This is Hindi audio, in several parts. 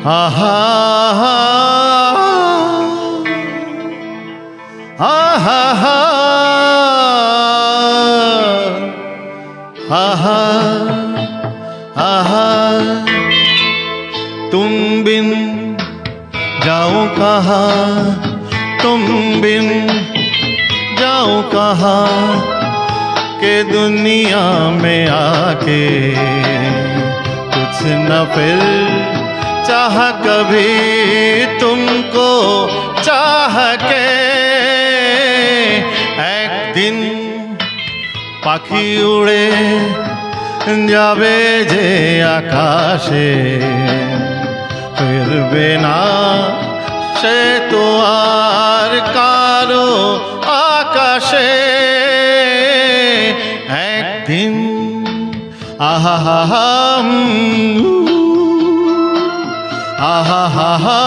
आहा आहा आहा आहा तुम बिन जाऊं कहाँ, तुम बिन जाऊं कहाँ के दुनिया में आके कुछ न फिर चाह कभी तुमको चाह के। एक दिन पाखी उड़े যাবে যে আকাশে, ফিরবে না সে তো আর কারো আকাশে। একদিন আহা হা आहा हा हा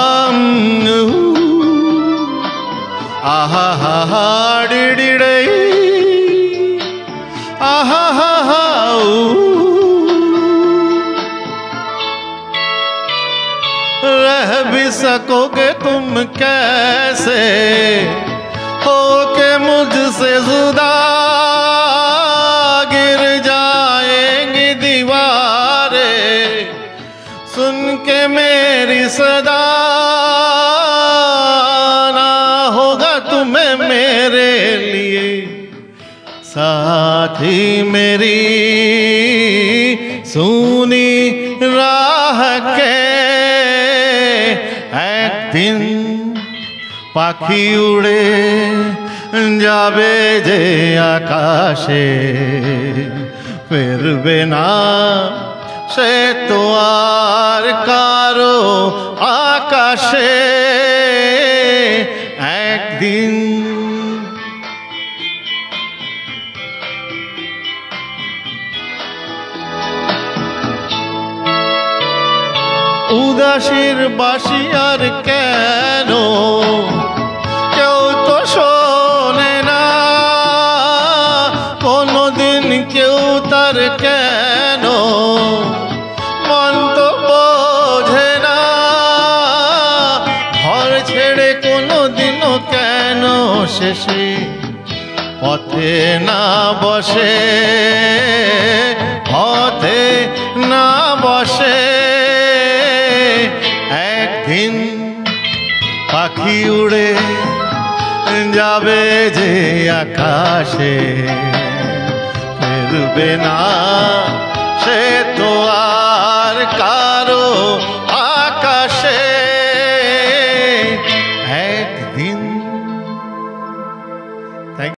आहा हा हा डी डी आहा हा हा रह भी सकोगे तुम कैसे हो के मुझसे जुदा, गिर जाएंगी दीवारें सुन के मेरी सदा, ना होगा तुम्हें मेरे लिए साथी मेरी सुनी राह के। एक दिन पाखी उड़े যাবে যে আকাশে, ফিরবে না সে তো আর কারো আকাশে। একদিন উদাসীর বাঁশি আর কেন কেউ তো শোনে না, কোনদিন কেউ তার কেন মন তো বোঝে না। ঘর ছেড়ে কোনদিনও কেন শেষে পথে না বসে, পথে না বসে। একদিন পাখি উড়ে যাবে যে আকাশে, ফিরবে না সে তো